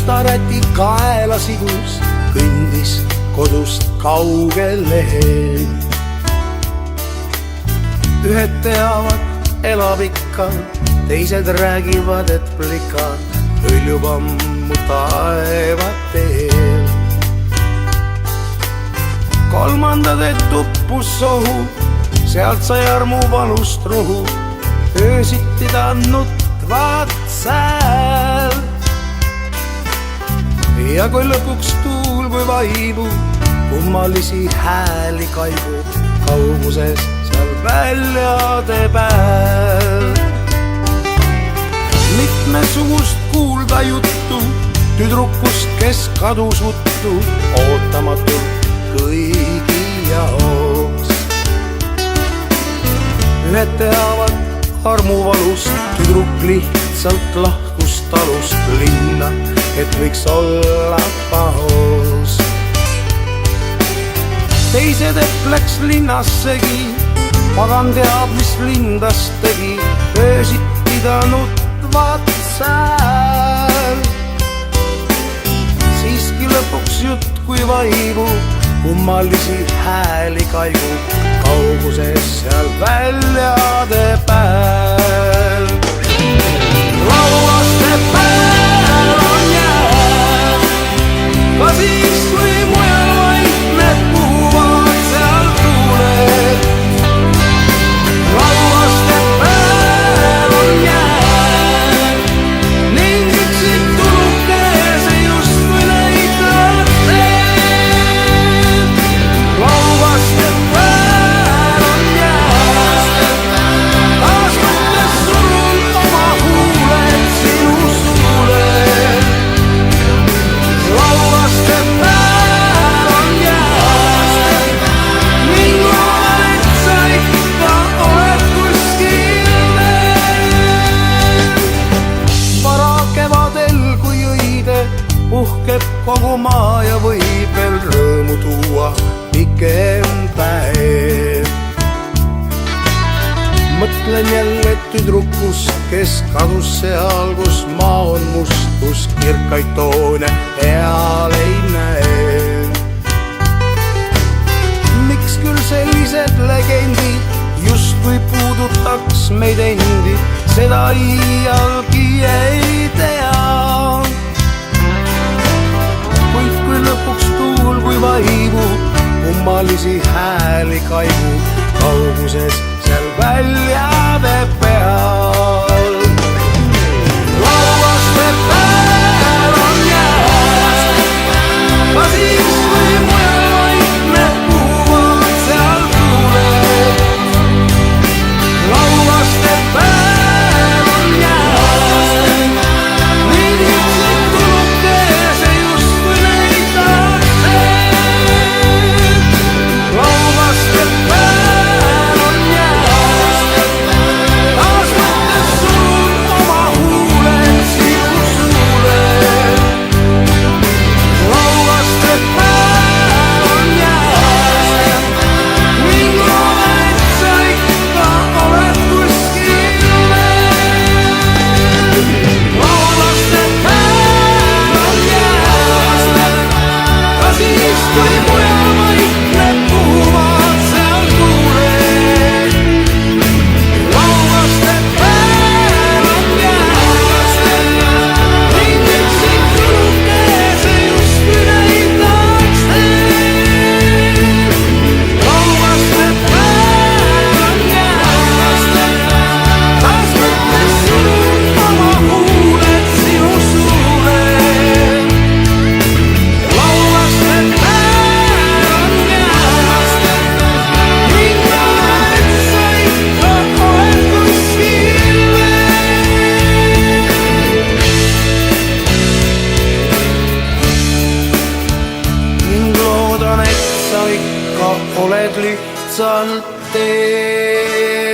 musta räti kaela sidus, kõndis kodust kaugele. Ühed teavad elab ikka, teised räägivad, et plika hõljub ammu taevateel. Kolmandad, et tuppus sohu, sealt sai armu valust rohu, öösiti ta nutvad sääl. Ja kui lõpuks tuul kui vaibu, kummalisi hääli kaibub kauguses seal väljade peal. Mitmesugust kuulda juttu tüdrukust, kes kadus uttu ootamatult kõigi jaoks. Ühed teavad armuvalust, tüdruk lihtsalt lahkus talust linna, et võiks olla paos. Teised, et läks linnassegi, pagan teab, mis lindas tegi, öösiti ta nutvad sääl. Siiski lõpuks jutt kui vaibu, kummalisi hääli kaigub kauguses seal väljade pääl. Laulaste pääl on jää, ka siis kui mujal vaikned puhuvad seal tuuled. Laulaste pääl on jää ning üksik tulukese justkui näitab teed. Laulaste pääl on jää, taas mõttes surun oma huuled sinu suule. Laulaste pääl on jää ning loodan, et sa ikka oled kuskil veel. Vara kevadel, kui õide puhkeb kogu maa ja võib veel rõõmu tuua pikem päev. Mõtlen jälle tüdrukust, kes kadus seal, kus maa on must, kus kirkaid toone eal ei näe. Miks küll sellised legendid justkui puudutaks meid endi, seda iialgi ei tea. Kuid kui lõpuks tuul kui vaibu, kummalisi hääli kaibub kauguses seal väljade peal. Laulaste pääl on jää, ka siis kui mujal vaikned puhuvad seal tuuled. Laulaste pääl on jää ning üksik tulukese justkui näitab teed. Laulaste pääl on jää, taas mõttes surun oma huuled sinu suule. Laulaste pääl on jää ning loodan, et sa ikka oled kuskil veel. Laulaste pääl on jää, ka siis kui mujal vaikned puhuvad seal tuuled. Laulaste pääl on jää ning üksik tulukese justkui näitaks teed. Laulaste pääl on jää, taas mõttes surun oma huuled sinu suule. Laulaste pääl on jää ning loodan, et sa ikka oled kuskil veel. Ning loodan, et sa ikka oled lihtsalt teel.